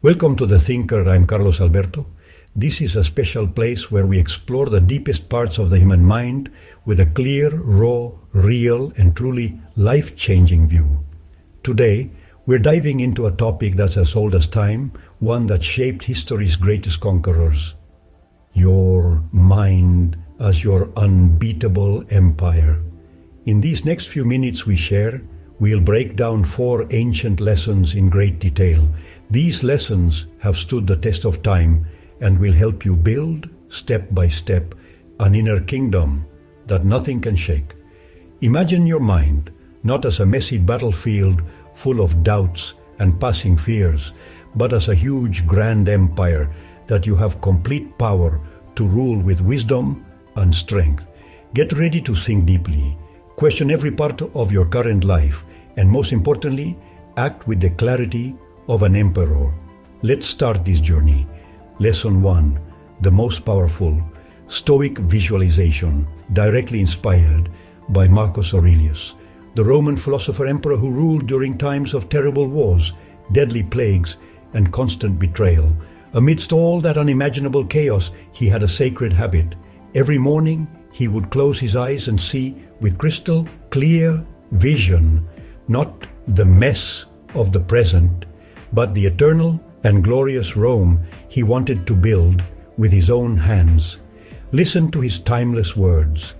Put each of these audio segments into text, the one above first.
Welcome to The Thinker. I'm Carlos Alberto. This is a special place where we explore the deepest parts of the human mind with a clear, raw, real, and truly life-changing view. Today, we're diving into a topic that's as old as time, one that shaped history's greatest conquerors. Your mind as your unbeatable empire. In these next few minutes we'll break down 4 ancient lessons in great detail. These lessons have stood the test of time and will help you build, step by step, an inner kingdom that nothing can shake. Imagine your mind not as a messy battlefield full of doubts and passing fears, but as a huge grand empire that you have complete power to rule with wisdom and strength. Get ready to think deeply, question every part of your current life, and most importantly, act with the clarity of an emperor. Let's start this journey. Lesson 1, the most powerful, Stoic visualization, directly inspired by Marcus Aurelius, the Roman philosopher emperor who ruled during times of terrible wars, deadly plagues, and constant betrayal. Amidst all that unimaginable chaos, he had a sacred habit. Every morning, he would close his eyes and see with crystal clear vision, not the mess of the present, but the eternal and glorious Rome he wanted to build with his own hands. Listen to his timeless words.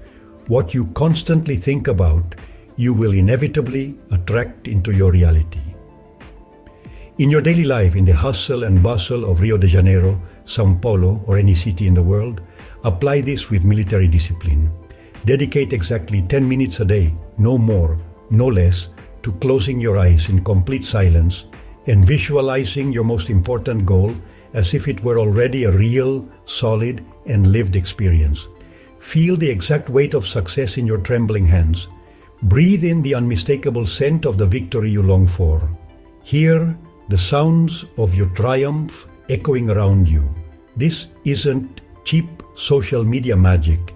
What you constantly think about, you will inevitably attract into your reality. In your daily life, in the hustle and bustle of Rio de Janeiro, São Paulo, or any city in the world, apply this with military discipline. Dedicate exactly 10 minutes a day, no more, no less, to closing your eyes in complete silence and visualizing your most important goal as if it were already a real, solid, and lived experience. Feel the exact weight of success in your trembling hands. Breathe in the unmistakable scent of the victory you long for. Hear the sounds of your triumph echoing around you. This isn't cheap social media magic.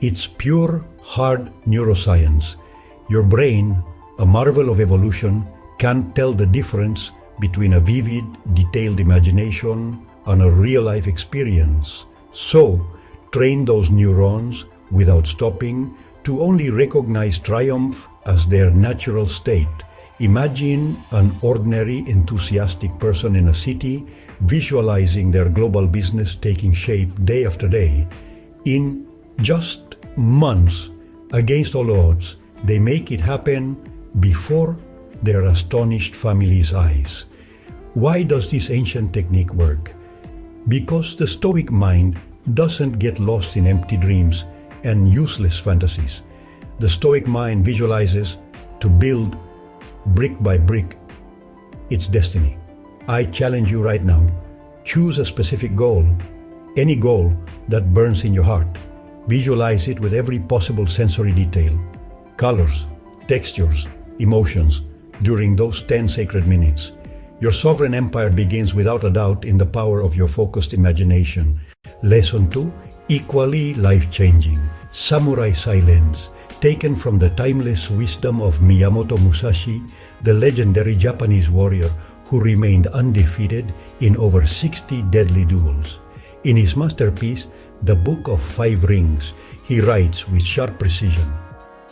It's pure, hard neuroscience. Your brain, a marvel of evolution, can't tell the difference between a vivid, detailed imagination and a real-life experience. So, train those neurons without stopping to only recognize triumph as their natural state. Imagine an ordinary, enthusiastic person in a city visualizing their global business taking shape day after day. In just months, against all odds, they make it happen before their astonished family's eyes. Why does this ancient technique work? Because the Stoic mind doesn't get lost in empty dreams and useless fantasies. The Stoic mind visualizes to build brick by brick its destiny. I challenge you right now, choose a specific goal, any goal that burns in your heart. Visualize it with every possible sensory detail, colors, textures, emotions, during those 10 sacred minutes. Your sovereign empire begins without a doubt in the power of your focused imagination. Lesson 2, equally life-changing, samurai silence, taken from the timeless wisdom of Miyamoto Musashi, the legendary Japanese warrior who remained undefeated in over 60 deadly duels. In his masterpiece, The Book of 5 Rings, he writes with sharp precision,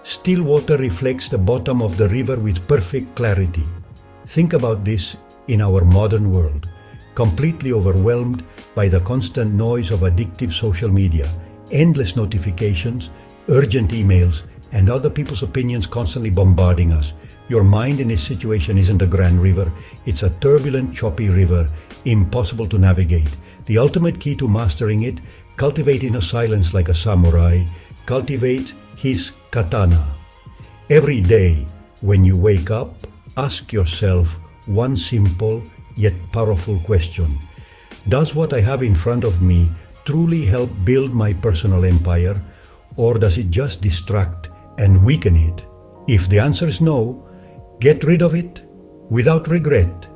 "Still water reflects the bottom of the river with perfect clarity." Think about this in our modern world, completely overwhelmed by the constant noise of addictive social media, endless notifications, urgent emails, and other people's opinions constantly bombarding us. Your mind in this situation isn't a grand river, it's a turbulent, choppy river, impossible to navigate. The ultimate key to mastering it, cultivate inner silence like a samurai, cultivate his katana. Every day, when you wake up, ask yourself one simple yet powerful question. Does what I have in front of me truly help build my personal empire, or does it just distract and weaken it? If the answer is no, get rid of it without regret.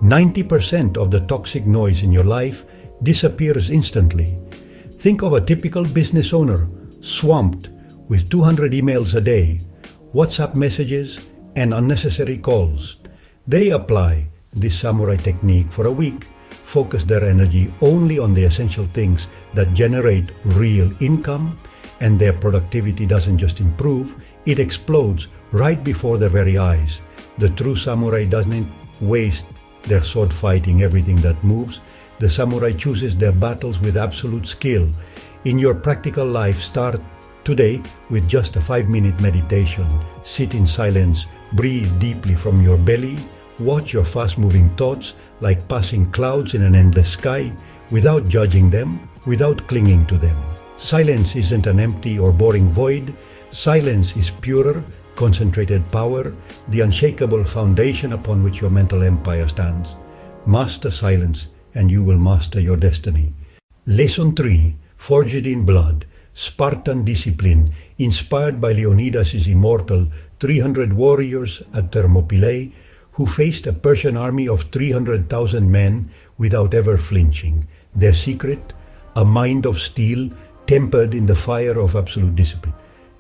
90% of the toxic noise in your life disappears instantly. Think of a typical business owner swamped with 200 emails a day, WhatsApp messages, and unnecessary calls. They apply this samurai technique for a week focus their energy only on the essential things that generate real income, and their productivity doesn't just improve, it explodes right before their very eyes. The true samurai doesn't waste their sword fighting everything that moves. The samurai chooses their battles with absolute skill. In your practical life, start today with just a 5-minute meditation. Sit in silence, breathe deeply from your belly, watch your fast-moving thoughts like passing clouds in an endless sky, without judging them, without clinging to them. Silence isn't an empty or boring void. Silence is purer, concentrated power, the unshakable foundation upon which your mental empire stands. Master silence, and you will master your destiny. Lesson 3. Forged in blood. Spartan discipline, inspired by Leonidas' immortal 300 warriors at Thermopylae, who faced a Persian army of 300,000 men without ever flinching. Their secret? A mind of steel, tempered in the fire of absolute discipline.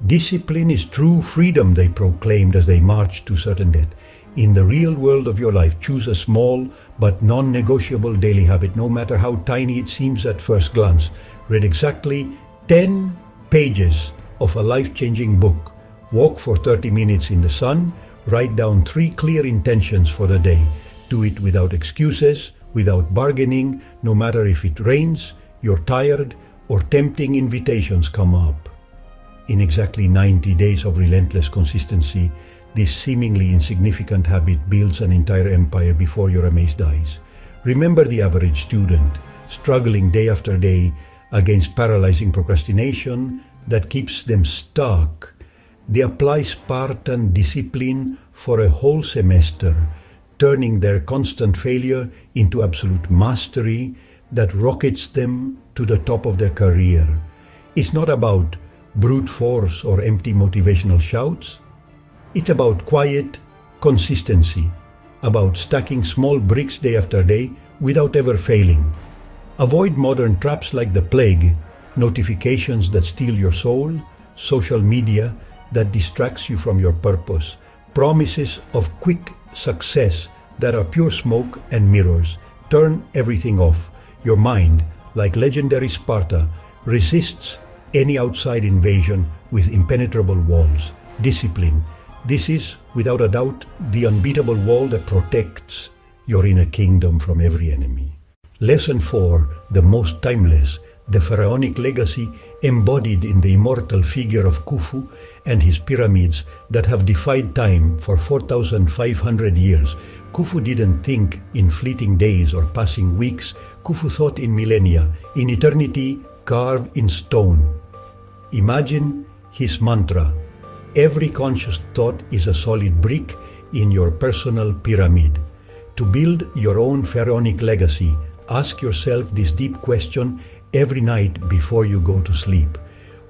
Discipline is true freedom, they proclaimed as they marched to certain death. In the real world of your life, choose a small but non-negotiable daily habit, no matter how tiny it seems at first glance. Read exactly 10 pages of a life-changing book. Walk for 30 minutes in the sun. Write down 3 clear intentions for the day. Do it without excuses, without bargaining, no matter if it rains, you're tired, or tempting invitations come up. In exactly 90 days of relentless consistency, this seemingly insignificant habit builds an entire empire before your amazed eyes. Remember the average student, struggling day after day against paralyzing procrastination that keeps them stuck. They apply Spartan discipline for a whole semester, turning their constant failure into absolute mastery that rockets them to the top of their career. It's not about brute force or empty motivational shouts. It's about quiet consistency, about stacking small bricks day after day without ever failing. Avoid modern traps like the plague, notifications that steal your soul, social media that distracts you from your purpose, promises of quick success that are pure smoke and mirrors. Turn everything off. Your mind, like legendary Sparta, resists any outside invasion with impenetrable walls. Discipline. This is, without a doubt, the unbeatable wall that protects your inner kingdom from every enemy. Lesson 4. The most timeless. The Pharaonic legacy embodied in the immortal figure of Khufu and his pyramids that have defied time for 4,500 years. Khufu didn't think in fleeting days or passing weeks. Khufu thought in millennia, in eternity carved in stone. Imagine his mantra. Every conscious thought is a solid brick in your personal pyramid. To build your own Pharaonic legacy, ask yourself this deep question every night before you go to sleep.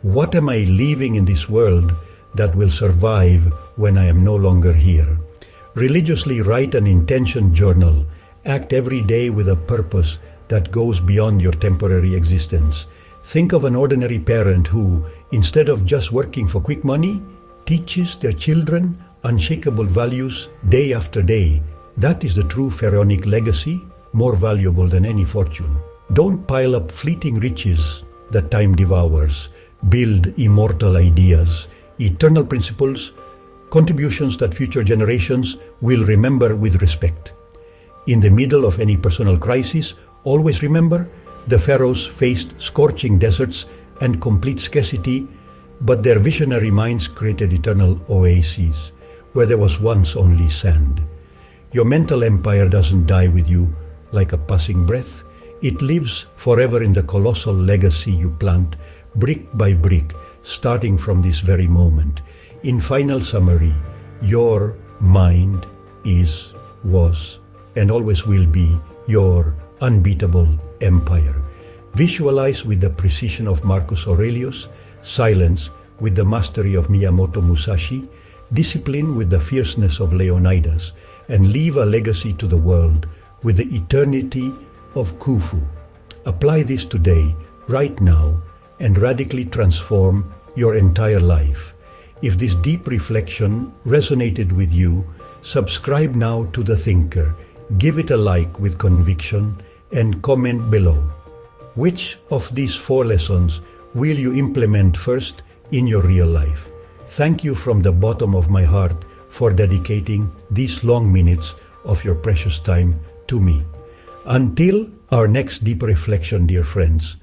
What am I leaving in this world that will survive when I am no longer here? Religiously write an intention journal. Act every day with a purpose that goes beyond your temporary existence. Think of an ordinary parent who, instead of just working for quick money, teaches their children unshakable values day after day. That is the true Pharaonic legacy, more valuable than any fortune. Don't pile up fleeting riches that time devours. Build immortal ideas, eternal principles, contributions that future generations will remember with respect. In the middle of any personal crisis, always remember the pharaohs faced scorching deserts and complete scarcity, but their visionary minds created eternal oases where there was once only sand. Your mental empire doesn't die with you like a passing breath. It lives forever in the colossal legacy you plant, brick by brick, starting from this very moment. In final summary, your mind is, was, and always will be your unbeatable empire. Visualize with the precision of Marcus Aurelius, silence with the mastery of Miyamoto Musashi, discipline with the fierceness of Leonidas, and leave a legacy to the world with the eternity of Khufu. Apply this today, right now, and radically transform your entire life. If this deep reflection resonated with you, subscribe now to The Thinker. Give it a like with conviction and comment below. Which of these 4 lessons will you implement first in your real life? Thank you from the bottom of my heart for dedicating these long minutes of your precious time to me. Until our next deep reflection, dear friends,